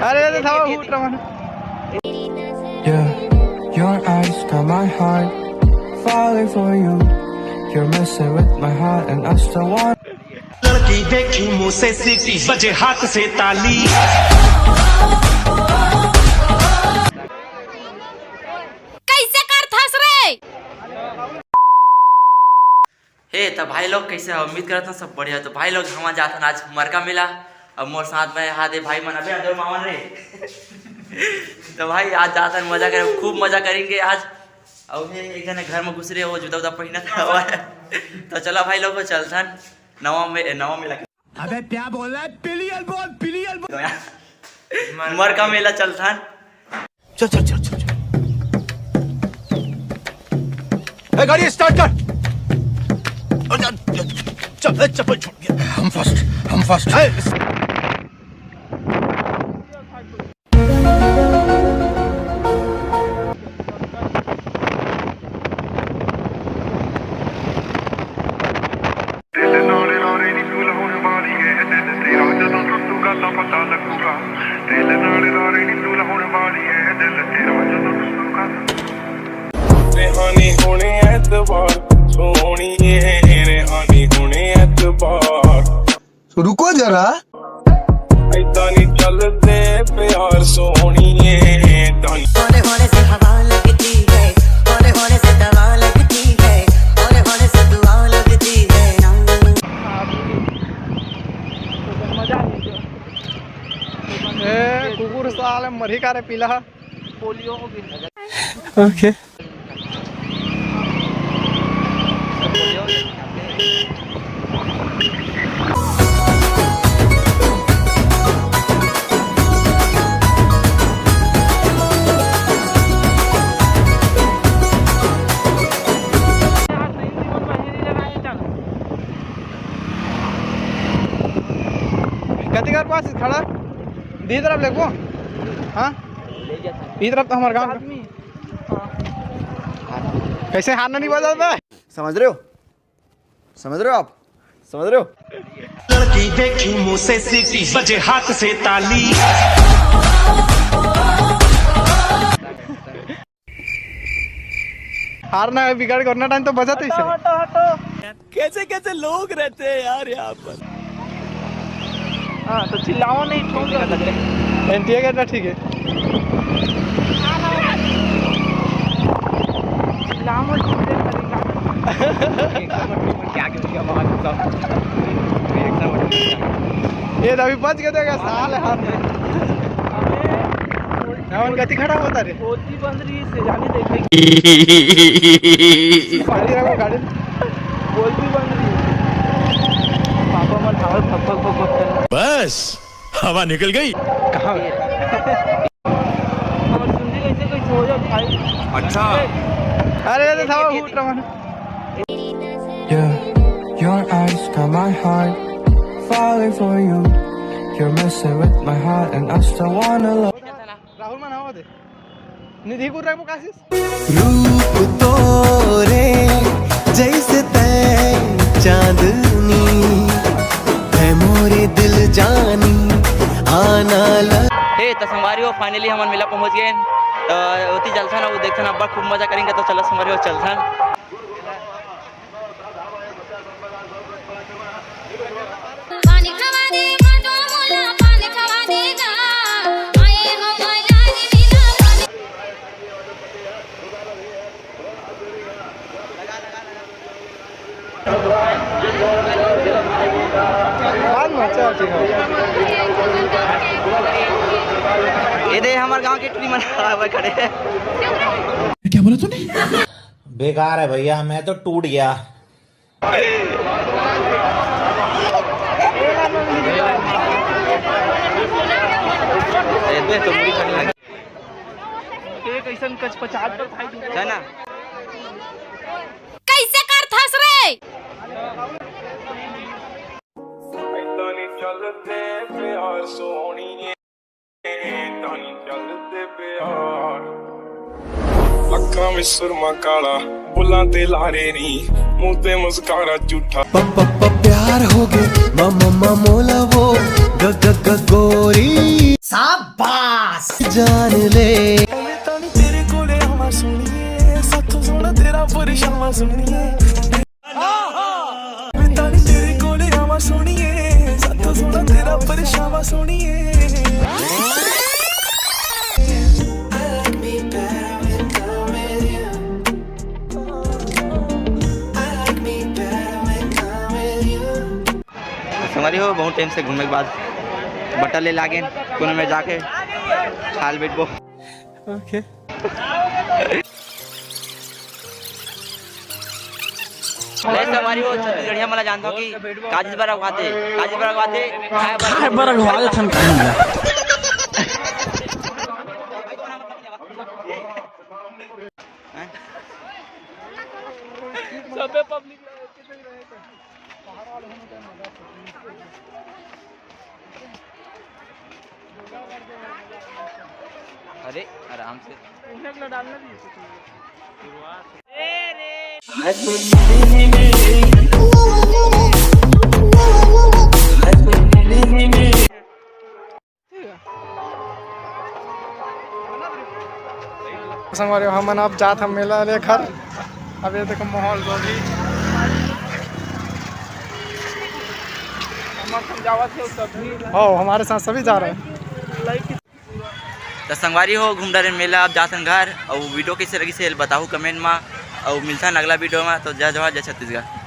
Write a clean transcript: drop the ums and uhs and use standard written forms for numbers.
अरे था फूट रहा है। Yeah, your eyes got my heart falling for you. You're messing with my heart and I still want. लड़की देखी मुँह से सीटी बजे हाथ से ताली। कैसे कर थस रे? हे तो भाई लोग कैसे हो? उम्मीद करता हूँ सब बढ़िया। तो भाई लोग हमारे जाते आज मरका मिला अब मोर साथ में हादे भाई मन अबे अंदर मावन रे। तो भाई आज जाता मजा करें, खूब मजा करेंगे आज। अब एक जने घर में घुस रहे वो जूता उता पहना हुआ है। तो चलो भाई लोग चलता नवा मेला। अबे क्या बोल रहा है? पिलियन बोल। मरका मेला चलता। चल चल चल चल गाड़ी स्टार्ट कर। चप्पल छूट गया। हम फर्स्ट रेहानी होने एतबार सोनी रेहानी होने एतबार। रुको जरा ऐसा नहीं चलते प्यार सोनी होने से हवा लगती है, होने से दवा लगती है, होने से दुआ लगती है ना। कुकुर साले मरी का रे पीला पोलियो हो गया। Okay. कतिकार पास खड़ा दी तरफ देखो। हाँ ई तरफ तो हमारे गाँव कैसे हारना नहीं बजाता है। समझ रहे हो आप समझ रहे हो? लड़की देखी मुँह से सीटी बजे हाथ से ताली। हारना है बिगाड़ करना टाइम तो बजाते ही। कैसे कैसे लोग रहते हैं यार यहाँ पर। हाँ तो चिल्लाओ नहीं ठोक एनटीए का ठीक है। ये अभी बच गए थे साल हाथ में गति खड़ा होता रे बंद रही से जाने देखेगी गाड़ी बोलती बंद रही। पापा मत फक बस हवा निकल गई। कहाँ अच्छा अरे था फूट रहा है। Yeah, your eyes got my heart falling for you. You're messing with my heart and I still wanna love. Rahul मना हो दे निधि को रखो काशिश। रूप तोरे जैसे तै चांदनी है मोरे दिल जानी आना हे तो संगवारी हो फाइनली हम मेला पहुंच गए। तो उती चलता ना वो देखता ना अब खूब मजा करेंगे। तो चलो संगवारी हो चलता। ये दे हमारे गांव के ट्री मना हुआ खड़े हैं। क्या बोला तूने? बेकार है भैया, मैं तो टूट गया। है ना कैसे कर थस रे? ऐसा नहीं चलते प्यार सोनी चलते प्यार। अखा में सुरमा काला बुला ते लारे नी मुंह ते मुस्कारा झूठा। प्यार हो गए मम्मा मोला वो गोरी शाबाश जान ले तेरे कोले आवा सुनिए साथों सोना तेरा परेशान सुनिए तेरे कोले आवा सुनिए साथों सोना तेरा परेशान सुनिए हमारी हो बहुत टाइम से घूमने के बाद बटल ले लागे कोने में जाके हाल बैठ बो ओके वैसे हमारी वो छत्तीसगढ़िया मला जानता हूँ कि काजल बरक खाते खाए बरक वाले ठन सबे पब्लिक अरे आराम से डालना भी संगवारी हमन अब जात हम मेला लेकर अब ये देखो माहौल गोभी हो हमारे साथ सभी जा रहे हैं। तो संगवारी हो घूम रहे मेला अब जासन घर और वीडियो कैसे लगी से बताओ कमेंट में और मिलता है अगला वीडियो में। तो जय जवाहर जय छत्तीसगढ़।